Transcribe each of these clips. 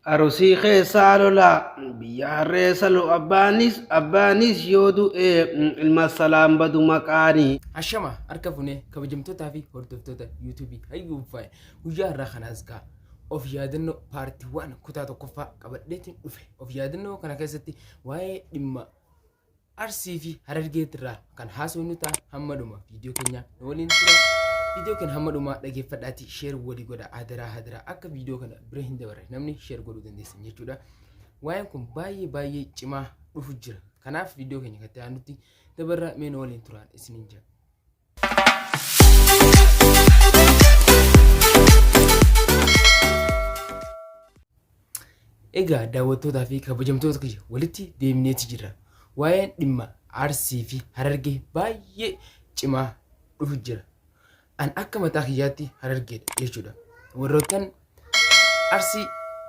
Arusii keessaa lola biyya harree saluu abbaanis yoo du'e ilma salaan badu maqaanii. Ashama harka funee kabajamtootaa fi hordoftoota yuutuubii hayyuu faaya guyyaa irraa kanaas gaa of yaadannoo paartiiwwan kutaa tokkoffaa qabadheetiin dhufe. Of yaadannoo kana keessatti waa'ee dhimma Arsii fi Harargeetirraa kan haasofnu ta'a hamma dhuma viidiyoo keenya waliin tura. Viidiyoo kana hamma dhuma dhaggeeffadhaatii sheer walii godha hadiraa akka viidiyoo kana bira hin dabarre namni sheer godhuu dandeessan jechuudha. Waa'een kun baay'ee cimaa dhufu jira. Kanaaf viidiyoo keenya kan ta'anutti dabarra meen waliin turaan isiniin jira. Egaa daawwattootaa fi kabajamtoota kiyya walitti deemneeti jira. Waa'een dhimma Arsii fi Harargee baay'ee cimaa dhufu jira. An akka mataa kiyyaatti Harargeedha jechuudha. Warroottan Arsii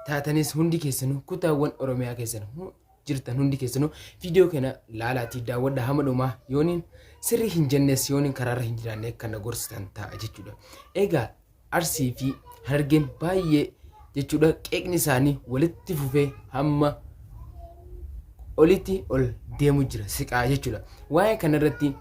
taatanis hundi keessanuu kutaawwan Oromiyaa keessanuu jirtan hundi keessanuu viidiyoo kana laalaatii daawwadha hamma dhumaa yooniin sirrii hin jennes yooniin karaarra hin jiraanne kan gorsitan ta'a jechuudha. Egaa Arsii fi Harargeen baay'ee jechuudha qeeqni isaanii walitti fufee hamma olitti ol deemu jira siqaa jechuudha. Waa'ee kanarratti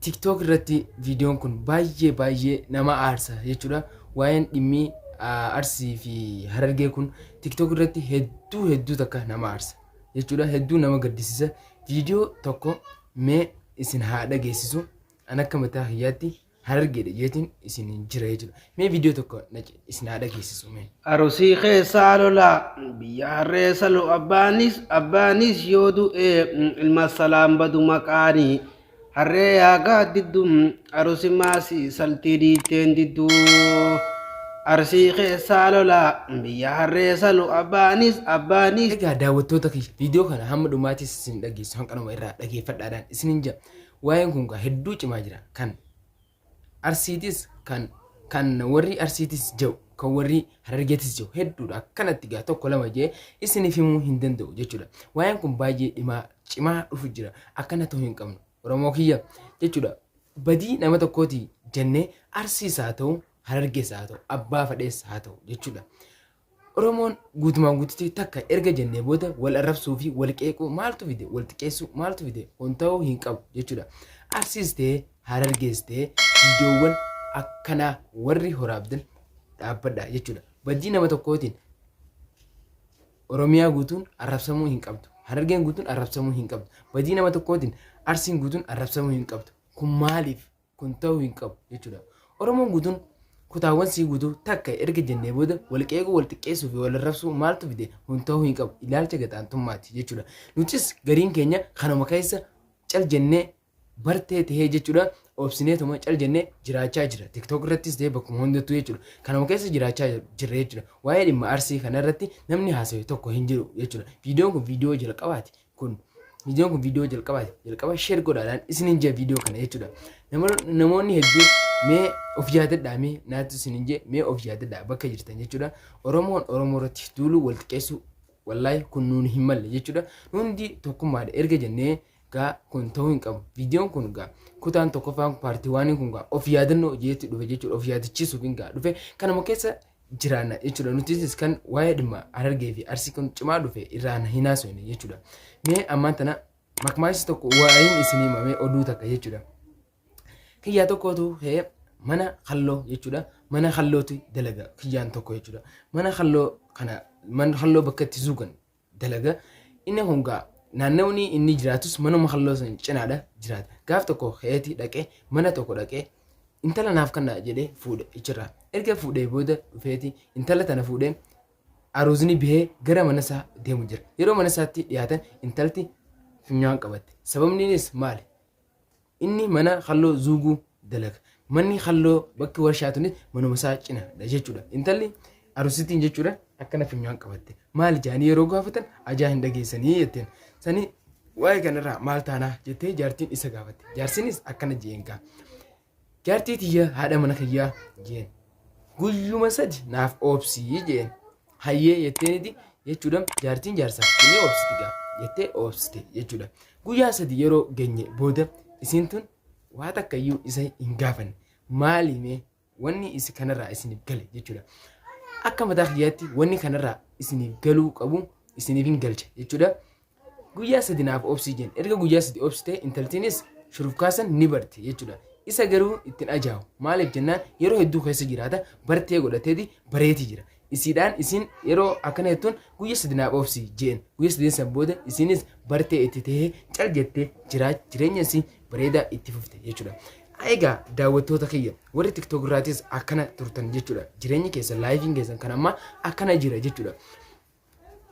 TikTok irratti viidiyoon kun baay'ee nama aarsa jechuudha. Waa'een dhimmi Arsii fi Harargee kun TikTok irratti hedduu takka nama aarsa jechuudha. Hedduu nama gaddisiisa. Viidiyoo tokko mee isin haa dhageessisu. An akka mataa kiyyaatti Harargeedha jeetiin isin jira jechuudha. Mee viidiyoo tokko isin haa dhageessisu mee. Arusii keessaa lola biyya harree saluu abbaanis yoo du'e ilma salaan badu maqaanii. Harree yaagaa diddum arusi maasii saltii diiteen didduu. Arsii keessaa lola biyya harree saluu abbaanis. Egaa daawwattoota kiyya viidiyoo kana hamma dhumaatis isin dhageessu hanqanuma irraa dhageeffadhaadhaan isinin jira. Waa'een kun hedduu cimaa jira. Kan Arsiitis kan warri Arsiitis jiru kan warri Harargeetis jiru hedduudha. Akkanatti gaa tokko lama jee isiniif himuu hin danda'u jechuudha. Waa'een kun baay'ee cimaa dhufu jira. Akkana ta'uu hin qabnu. Oromoo kiyya jechuudha. Badii nama tokkooti jennee Arsiis haa ta'u Harargees haa ta'u abbaa fadhees haa ta'u jechuudha. Oromoon guutumaan guututti takka erga jennee booda wal arrabsuu fi wal qeequu maaltu fide wal xiqqeessuu maaltu fide kun ta'uu hin qabu jechuudha. Arsiis ta'ee Harargees ta'ee viidiyoowwan akkanaa warri horaabdan dhaabbadha jechuudha. Badii nama tokkootiin Oromiyaa guutuun arrabsamuu hin qabdu. Harargeen guutuun arrabsamuu hin qabdu. Badii nama tokkootiin Arsiin guutuun arrabsamuu hin qabdu. Kun maaliif kun ta'uu hin qabu jechuudha. Oromoon guutuun kutaawwan sii guutuu takka erga jennee booda wal qeequu wal xiqqeessuu fi wal arrabsuu maaltu fide kun ta'uu hin qabu. Ilaalcha gaxaantummaati jechuudha. Nutis gariin keenya kanuma keessa cal jennee bartee tahee jechuudha. Obsineetuma cal jennee jiraachaa jira. TikTok irrattis ta'ee bakkuma hundattuu jechuudha. Kanuma keessa jiraachaa jirra jechuudha. Waa'ee dhimma Arsii kanarratti namni haasawee tokko hin jiru jechuudha. Viidiyoon kun viidiyoo jalqabaati. Viidiyoon kun viidiyoo jalqabaati. Jalqaba sheer godhaadhaan isinin jee viidiyoo kana jechuudha. Namoonni hedduun mee of yaadadhaa mee naatti isinin jee mee of yaadadhaa bakka jirtan jechuudha. Oromoon Oromoo irratti duuluu wal xiqqeessuu wallaahi kun nuun hin malle jechuudha. Hundi tokkummaadha erga jennee gaa kun ta'uu hin qabu. Viidiyoon kun gaa kutaan tokkoffaan paartiiwwan kun gaa of yaadannoo jeetti dhufe jechuudha. Of yaadachiisuuf hin gaa dhufe kanuma keessa jiraanna jechuudha. Nutis kan waa'ee dhimma Harargee fi Arsii kun cimaa dhufe irraan hin haasofne jechuudha. Mee ammaan tana makmaashis tokko waa'een isinii himamee oduu takka jechuudha. Kiyyaa tokkootu mana halloo jechuudha. Mana hallootu dalaga kiyyaan tokko jechuudha. Mana halloo bakka itti zuugan dalaga inni kun gaa naannawni inni jiraatus manuma halloo san cinaadha jiraata. Gaaf tokko heeti dhaqee mana tokko dhaqee intala naaf kanna jedhee fuudhe jechuudha. Erga fuudhee booda dhufeeti intala tana fuudhee aruuzni bihee gara mana isaa deemu jira. Yeroo mana isaatti dhiyaatan intalti funyaan qabatte. Sababniinis maali? Inni mana halloo zuuguu dalaga. Manni halloo bakki warshaatunis manuma isaa cinaadha jechuudha. Intalli aruusittiin jechuudha akkana funyaan qabatte. Maali jaanii yeroo gaafatan ajaa hin dhageessanii jetteen. Sani waa'ee kanarraa maal taanaa jettee jaartiin isa gaafatte. Jaarsinis akkana jeen gaa. Jaartii tiyya haadha mana kiyyaa jeen. Guyyuma sadi naaf oobsii jeen. Hayyee jetteeniti jechuudha. Jaartiin jaarsaaf inni oobsiti gaa jettee oobsite jechuudha. Guyyaa sadi yeroo geenye booda isin tun waa takkayyuu isa hin gaafanne. Maali mee wanni isi kanarraa isiniif gale jechuudha. akka mataa kiyyaatti wanni kanarraa isiniif galuu qabu isiniif hin galcha jechuudha. Guyyaa 3 naaf obsii jenna. Erga guyyaa 3 obsitee intaltiinis shurufkaasan ni barti jechuudha. Isa garuu ittiin ajaa'ibu maaliif jennaan yeroo hedduu keessa jiraata bartee godhateeti bareeti jira. Isiidhaan isin yeroo akkana jettuun guyyaa 3 naaf obsii jeen guyyaa 3 san booda isinis bartee itti tahee cal jettee jireenya isii bareedaa itti fufte jechuudha. Egaa daawwattoota kiyya warri TikTok irraatis akkana turtan jechuudha. Jireenya keessan laayifiin keessan kan ammaa akkana jira jechuudha.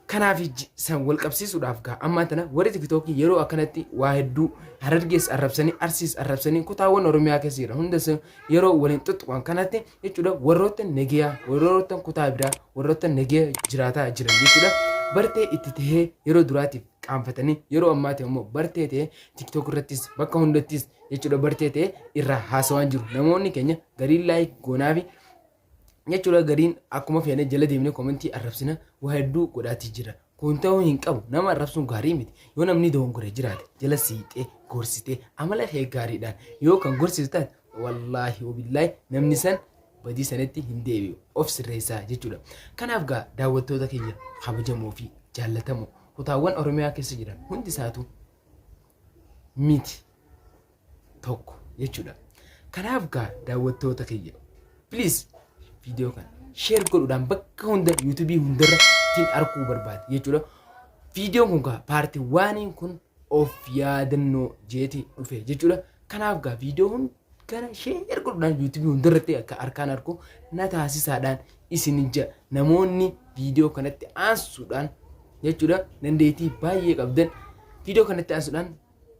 Kanaaf san wal qabsiisuudhaaf gaa amma tana warri TikTok yeroo akkanatti waa hedduu Harargees arrabsanii Arsiis arrabsanii kutaawwan Oromiyaa keessa jira hunda yeroo waliin tuttuqan kanatti jechuudha. Warroota nageeyaa warroota kutaa biraa warroota nageeyaa jiraataa jiran jechuudha. Bartee itti tahee yeroo duraatiif qaanfatanii yeroo ammaati immoo bartee tahee TikTok irrattis bakka hundattis jechuudha bartee tahee irraa haasawaan jiru. Namoonni keenya gariin laayik goonaafi jechuudha gariin akkuma feene jala deemnee komentii arrabsina waa hedduu godhaatii jira. Kun ta'uu hin qabu nama arrabsuun gaarii miti. Yoo namni dogongore jiraate jala siixee gorsitee amala kee gaariidhaan yoo kan gorsitu taate wallaahi wabillaahi namni san badii sanatti hin deebi'u of sirreessaa jechuudha. Kanaaf gaa daawwattoota keenya kabajamoo fi jaallatamoo kutaawwan Oromiyaa keessa jiran hundi isaatu miti tokko jechuudha. Kanaaf gaa daawwattoota keenya please video kan share godhuudhaan bakka hunda YouTube hundarra ittiin arguu barbaade jechuudha. Viidiyoon kun gaa paartii waaniin kun of yaadannoo jeeti dhufe jechuudha. Kanaaf gaa viidiyoo hunda kana share godhuudhaan YouTube hundarratti akka harkaan argu na taasisaadhaan isin ija namoonni viidiyoo kanatti aansuudhaan jechuudha dandeettii baay'ee qabdan viidiyoo kanatti aansuudhaan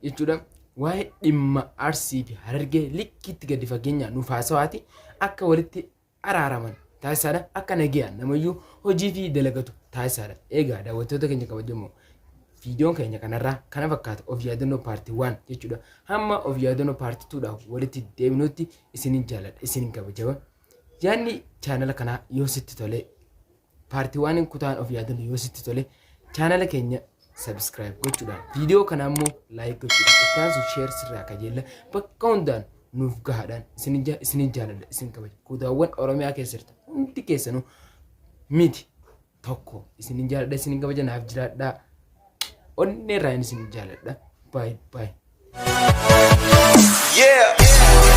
jechuudha. Waa'ee dhimma Arsii fi Harargee likkiitti gadi fageenyaan nuuf haasawaati akka walitti araaraman taasisaadha. Akka nagayaan namayyuu hojii fi dalagatu taasisaadha. Egaa daawwattoota keenya kabajamoo viidiyoon keenya kanarraa kana fakkaata of yaadannoo paartii 1 jechuudha. Hamma of yaadannoo paartii 2 walitti deebinutti isinin jaalladha isinin kabajama. Yaanni chaanala kanaa yoo sitti tole paartii 1 kutaan of yaadannoo yoo sitti tole chaanala keenya subscribe gochuudhaan viidiyoo kana ammoo like gochuudhaan ittaansu share sirraa kajeella bakka hundaan nuuf gahaadhaan isinin jaalladha isin kabaja. Kutaawwan Oromiyaa keessatti hundi keessanuu miti tokko isinin jaalladha isinin kabaja naaf jiraadhaa. Onneerraa isinin jaalladha. Bye bye. Yeah.